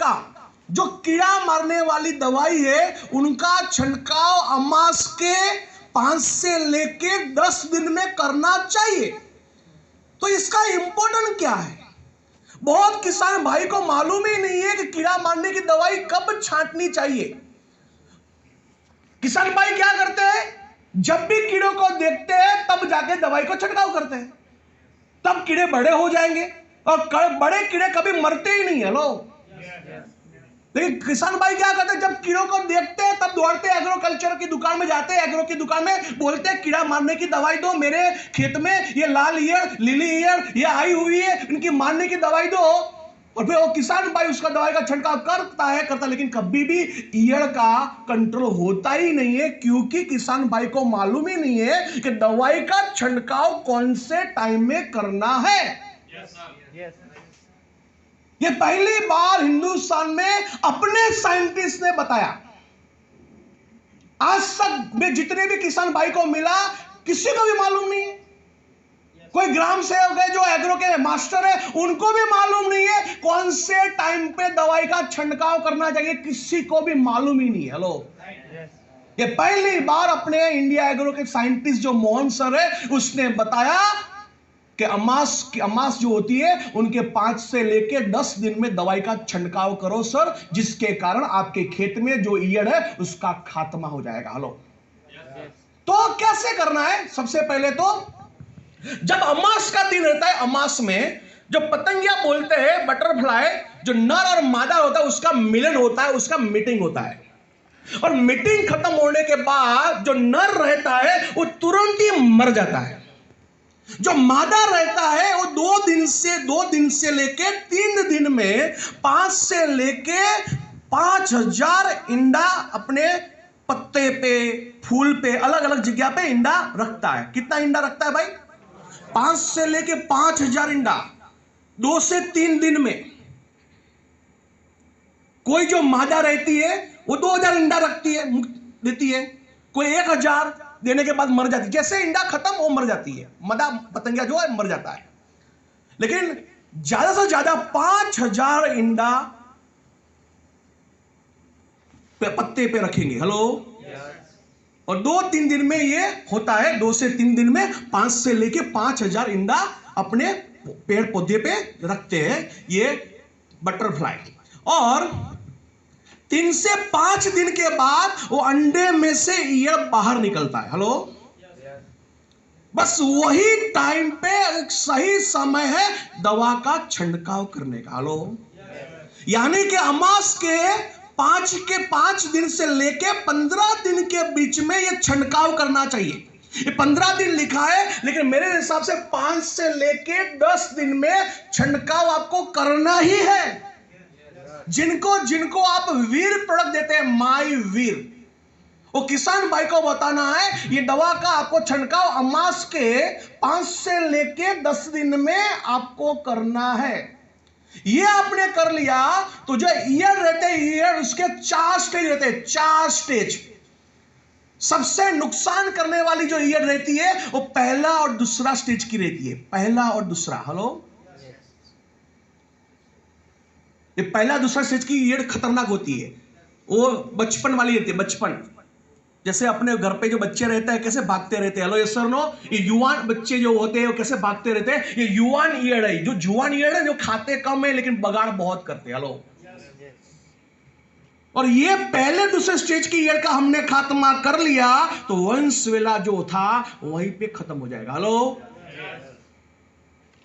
छिड़काव, जो कीड़ा मारने वाली दवाई है उनका छिड़काव अमास के 5 से लेके 10 दिन में करना चाहिए। तो इसका इंपॉर्टेंट क्या है? बहुत किसान भाई को मालूम ही नहीं है कि कीड़ा मारने की दवाई कब छांटनी चाहिए। किसान भाई क्या करते हैं, जब भी कीड़ों को देखते हैं तब जाके दवाई को छिड़काव करते हैं, तब कीड़े बड़े हो जाएंगे, और बड़े कीड़े कभी मरते ही नहीं है लोग। लेकिन किसान भाई क्या करते हैं, जब कीड़ों को देखते हैं तब दौड़ते एग्रोकल्चर की दुकान में जाते हैं, एग्रो की दुकान में बोलते हैं कीड़ा मारने की दवाई दो, मेरे खेत में ये लाल ईयर, लीली ईयर ये आई हुई है, इनकी मारने की दवाई दो। और फिर वो किसान भाई उसका दवाई का छिड़काव करता, लेकिन कभी भी ईयर का कंट्रोल होता ही नहीं है, क्योंकि किसान भाई को मालूम ही नहीं है कि दवाई का छिड़काव कौन से टाइम में करना है। ये पहली बार हिंदुस्तान में अपने साइंटिस्ट ने बताया। आज तक में जितने भी किसान भाई को मिला किसी को भी मालूम नहीं है। कोई ग्राम सेवक है जो एग्रो के मास्टर है, उनको भी मालूम नहीं है कौन से टाइम पे दवाई का छिड़काव करना चाहिए, किसी को भी मालूम ही नहीं है। हेलो, ये पहली बार अपने इंडिया एग्रो के साइंटिस्ट जो मोहन सर है उसने बताया कि अमास जो होती है उनके 5 से लेके 10 दिन में दवाई का छिड़काव करो सर, जिसके कारण आपके खेत में जो ईयड़ है उसका खात्मा हो जाएगा। हेलो, तो कैसे करना है? सबसे पहले तो जब अमास का दिन रहता है, अमास में जो पतंगिया बोलते हैं बटरफ्लाई, जो नर और मादा होता है उसका मिलन होता है, उसका मीटिंग होता है। और मीटिंग खत्म होने के बाद जो नर रहता है वो तुरंत ही मर जाता है। जो मादा रहता है वो 2 दिन से लेके 3 दिन में 5 से लेके 5000 इंडा अपने पत्ते पे, फूल पे, अलग अलग जगह पे इंडा रखता है। कितना इंडा रखता है भाई? 5 से लेके 5000 इंडा 2 से 3 दिन में। कोई जो मादा रहती है वो 2000 इंडा रखती है, देती है। कोई 1000 देने के बाद मर जाती है। जैसे इंडा खत्म वो मर जाती है, मादा पतंगिया जो है मर जाता है। लेकिन ज्यादा से ज्यादा 5000 इंडा पत्ते पे रखेंगे। हेलो, और 2-3 दिन में ये होता है। 2 से 3 दिन में 5 से लेके 5000 इंडा अपने पेड़ पौधे पे रखते हैं ये बटरफ्लाई। और 3 से 5 दिन के बाद वो अंडे में से ईयड़ बाहर निकलता है। हेलो, बस वही टाइम पे एक सही समय है दवा का छिड़काव करने का। हेलो, यानी कि अमास के 5 दिन से लेके 15 दिन के बीच में ये छिड़काव करना चाहिए। ये 15 दिन लिखा है, लेकिन मेरे हिसाब से 5 से लेके 10 दिन में छिड़काव आपको करना ही है। जिनको आप वीर प्रोडक्ट देते हैं, माई वीर, वो किसान भाई को बताना है ये दवा का आपको छिड़काव अमास के 5 से लेके 10 दिन में आपको करना है। ये आपने कर लिया तो जो ईयर रहते हैं, ईयर उसके 4 स्टेज रहते हैं। 4 स्टेज। सबसे नुकसान करने वाली जो ईयर रहती है वो पहला और दूसरा स्टेज की रहती है। पहला और दूसरा। हेलो, ये पहला दूसरा स्टेज की ईयर खतरनाक होती है। वो बचपन वाली रहती है। बचपन जैसे अपने घर पे जो बच्चे रहते हैं कैसे भागते रहते हैं। Hello, yes sir no. ये युवान बच्चे जो होते हैं वो कैसे भागते रहते हैं, ये युवान ईयर है। जो जुआन ईयर है जो खाते कम है लेकिन बगाड़ बहुत करते हैं। हेलो, और ये पहले दूसरे स्टेज की ईयर का हमने खात्मा कर लिया तो वंश वेला जो था वहीं पे खत्म हो जाएगा। हेलो,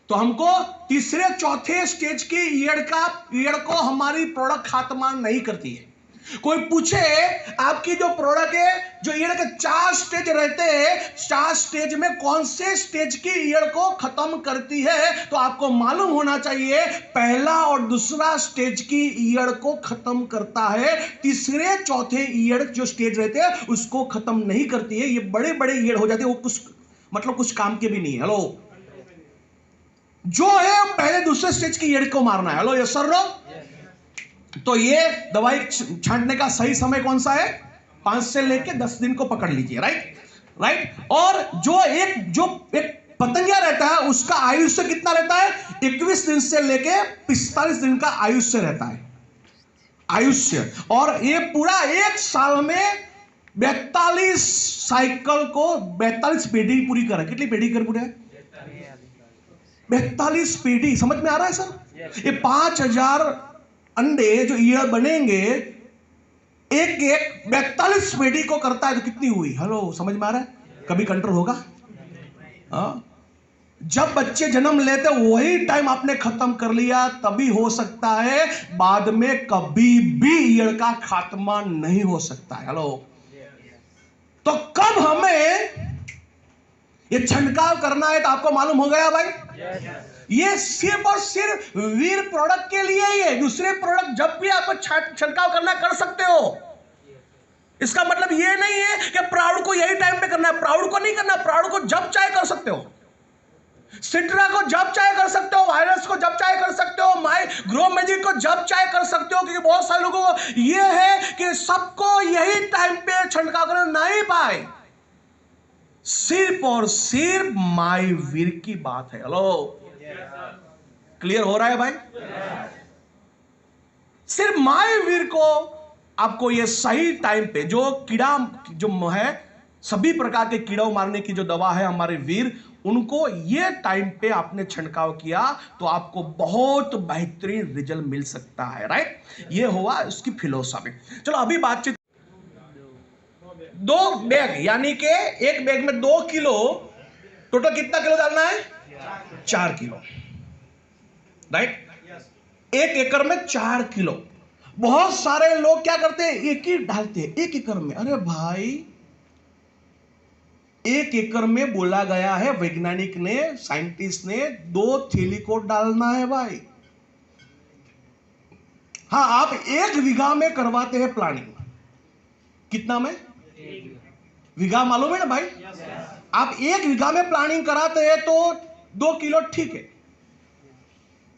तो हमको तीसरे चौथे स्टेज की ईयर को हमारी प्रोडक्ट खात्मा नहीं करती है। कोई पूछे आपकी जो प्रोडक्ट है, जो ईयर के 4 स्टेज रहते हैं, 4 स्टेज में कौन से स्टेज की ईयर को खत्म करती है, तो आपको मालूम होना चाहिए पहला और दूसरा स्टेज की ईयर को खत्म करता है। तीसरे चौथे ईयर जो स्टेज रहते हैं उसको खत्म नहीं करती है। ये बड़े बड़े ईयर हो जाते हैं, वो कुछ काम के भी नहीं है। हेलो, जो है पहले दूसरे स्टेज की ईयर को मारना है। Hello, yes sir no. तो ये दवाई छांटने का सही समय कौन सा है? 5 से लेके 10 दिन को पकड़ लीजिए। राइट। और जो एक पतंगिया रहता है उसका आयुष्य कितना रहता है? 21 दिन से लेके 45 दिन का आयुष्य रहता है। आयुष्य। और ये पूरा 1 साल में 42 साइकिल को 42 पेढ़ी पूरी करा। कितनी पेढ़ी कर पूरे? 42 पेढ़ी। समझ में आ रहा है सर? ये 5000 अंडे जो ईयर बनेंगे, एक 42 पेढ़ी को करता है तो कितनी हुई? हेलो, समझ में आ रहा है? कभी कंट्रोल होगा? हाँ, जब बच्चे जन्म लेते वही टाइम आपने खत्म कर लिया, तभी हो सकता है, बाद में कभी भी ईयर का खात्मा नहीं हो सकता है। हेलो, तो कब हमें ये छंटकाव करना है तो आपको मालूम हो गया भाई। ये सिर्फ और सिर्फ वीर प्रोडक्ट के लिए ही है। दूसरे प्रोडक्ट जब भी आपको छंटकाव करना कर सकते हो। इसका मतलब ये नहीं है कि प्राउड को यही टाइम पे करना है। प्राउड को नहीं करना, प्राउड को जब चाहे कर सकते हो। सिट्रा को जब चाहे कर सकते हो, वायरस को जब चाहे कर सकते हो, माई ग्रो मैजिक को जब चाहे कर सकते हो, क्योंकि बहुत सारे लोगों को यह है कि सबको यही टाइम पे छंटकाव करना नहीं पाए। सिर्फ और सिर्फ माई वीर की बात है। हेलो, क्लियर हो रहा है भाई? सिर्फ माई वीर को आपको यह सही टाइम पे, जो कीड़ा जो है, सभी प्रकार के कीड़ों मारने की जो दवा है हमारे वीर, उनको ये टाइम पे आपने छिड़काव किया तो आपको बहुत बेहतरीन रिजल्ट मिल सकता है। राइट? ये हुआ उसकी फिलोसॉफी। चलो अभी बातचीत। 2 बैग, यानी कि एक बैग में 2 किलो, टोटल कितना किलो डालना है? 4 किलो। राइट? 1 एकड़ में 4 किलो। बहुत सारे लोग क्या करते हैं, एक ही डालते हैं 1 एकड़ में। अरे भाई, 1 एकड़ में बोला गया है, वैज्ञानिक ने, साइंटिस्ट ने 2 थैली को डालना है भाई। हाँ, आप 1 बीघा में करवाते हैं प्लानिंग। कितना में? बीघा मालूम है ना भाई? आप 1 बीघा में प्लानिंग कराते हैं तो 2 किलो ठीक है,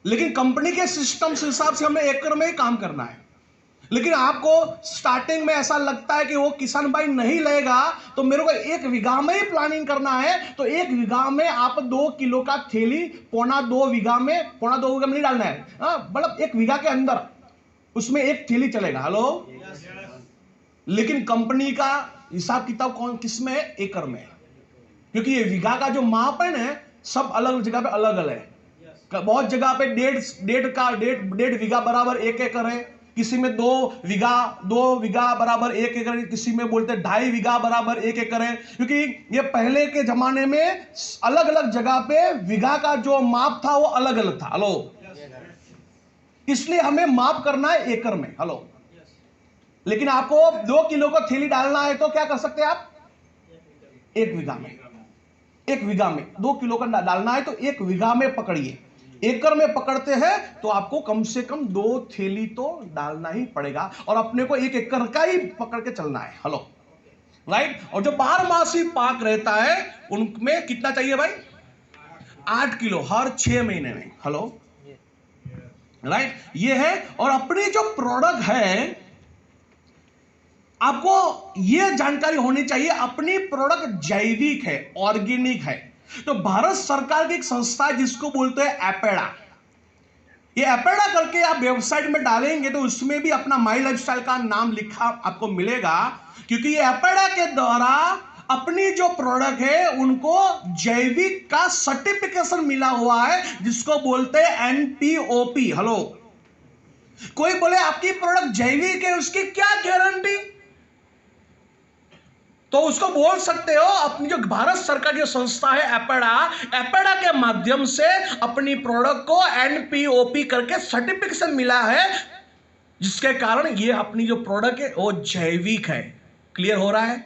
लेकिन कंपनी के सिस्टम से हिसाब से हमें एकड़ में ही काम करना है। लेकिन आपको स्टार्टिंग में ऐसा लगता है कि वो किसान भाई नहीं लेगा, तो मेरे को 1 बीघा में ही प्लानिंग करना है, तो 1 बीघा में आप 2 किलो का थैली, पौना 2 बीघा में नहीं डालना है, मतलब 1 बीघा के अंदर उसमें 1 थैली चलेगा। हेलो, लेकिन कंपनी का हिसाब किताब कौन किस में है? एकड़ में। क्योंकि ये बीघा का जो मापन है सब अलग जगह पे अलग अलग है। बहुत जगह पे 1.5 बीघा बराबर 1 एकड़ है, किसी में 2 बीघा बराबर 1 एकड़, किसी में बोलते 2.5 बीघा बराबर 1 एकड़ है। क्योंकि ये पहले के जमाने में अलग अलग जगह पे बीघा का जो माप था वो अलग अलग था। हेलो, इसलिए हमें माप करना है एकड़ में। हेलो, लेकिन आपको 2 किलो का थैली डालना है तो क्या कर सकते हैं आप? 1 बीघा में, 1 बीघा में 2 किलो का डालना है तो 1 बीघा में पकड़िए। एकड़ में पकड़ते हैं तो आपको कम से कम 2 थैली तो डालना ही पड़ेगा, और अपने को 1 एकड़ का ही पकड़ के चलना है। Hello, right? और जो 12 पाक रहता है उनमें कितना चाहिए भाई? 8 किलो हर 6 महीने में। Hello, right? ये है। और अपनी जो प्रोडक्ट है, आपको यह जानकारी होनी चाहिए, अपनी प्रोडक्ट जैविक है, ऑर्गेनिक है। तो भारत सरकार की एक संस्था है जिसको बोलते हैं एपेडा। ये एपेडा करके आप वेबसाइट में डालेंगे तो उसमें भी अपना माई लाइफस्टाइल का नाम लिखा आपको मिलेगा, क्योंकि ये एपेडा के द्वारा अपनी जो प्रोडक्ट है उनको जैविक का सर्टिफिकेशन मिला हुआ है, जिसको बोलते हैं NPOP। हेलो, कोई बोले आपकी प्रोडक्ट जैविक है, उसकी क्या गारंटी? तो उसको बोल सकते हो, अपनी जो भारत सरकार की संस्था है एपेडा के माध्यम से अपनी प्रोडक्ट को NPOP करके सर्टिफिकेशन मिला है, जिसके कारण ये अपनी जो प्रोडक्ट है वो जैविक है। क्लियर हो रहा है?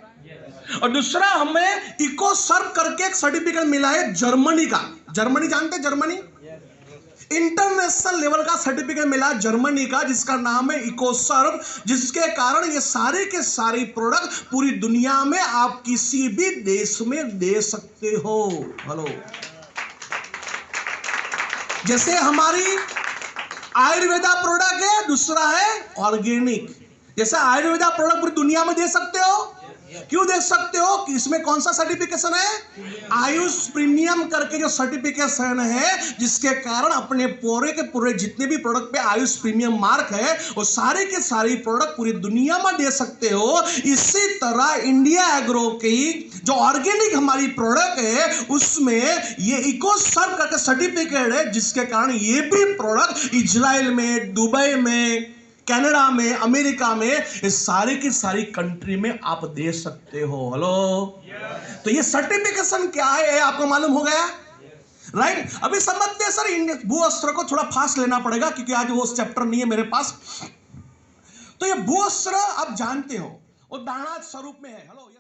और दूसरा, हमें इकोसर्व करके एक सर्टिफिकेट मिला है जर्मनी का। जर्मनी जानते हैं? जर्मनी इंटरनेशनल लेवल का सर्टिफिकेट मिला जर्मनी का, जिसका नाम है इकोसर्व, जिसके कारण ये सारे के सारी प्रोडक्ट पूरी दुनिया में आप किसी भी देश में दे सकते हो। हेलो, जैसे हमारी आयुर्वेदा प्रोडक्ट है, दूसरा है ऑर्गेनिक। जैसे आयुर्वेदा प्रोडक्ट पूरी दुनिया में दे सकते हो, क्यों देख सकते हो कि इसमें कौन सा सर्टिफिकेशन है, आयुष प्रीमियम करके जो सर्टिफिकेशन है, जिसके कारण अपने पूरे के पूरे जितने भी प्रोडक्ट पे आयुष प्रीमियम मार्क है वो सारे के सारे प्रोडक्ट पूरी दुनिया में दे सकते हो। इसी तरह इंडिया एग्रो की जो ऑर्गेनिक हमारी प्रोडक्ट है उसमें ये इकोसर्व करके सर्टिफिकेट है, जिसके कारण ये भी प्रोडक्ट इजराइल में, दुबई में, कनाडा में, अमेरिका में, ये सारी की सारी कंट्री में आप दे सकते हो। हेलो, तो ये सर्टिफिकेशन क्या है आपको मालूम हो गया, राइट? अभी समझते हैं सर, भू अस्त्र को थोड़ा फास्ट लेना पड़ेगा क्योंकि आज वो चैप्टर नहीं है मेरे पास। तो ये भू अस्त्र आप जानते हो वो दानाज स्वरूप में है। हेलो।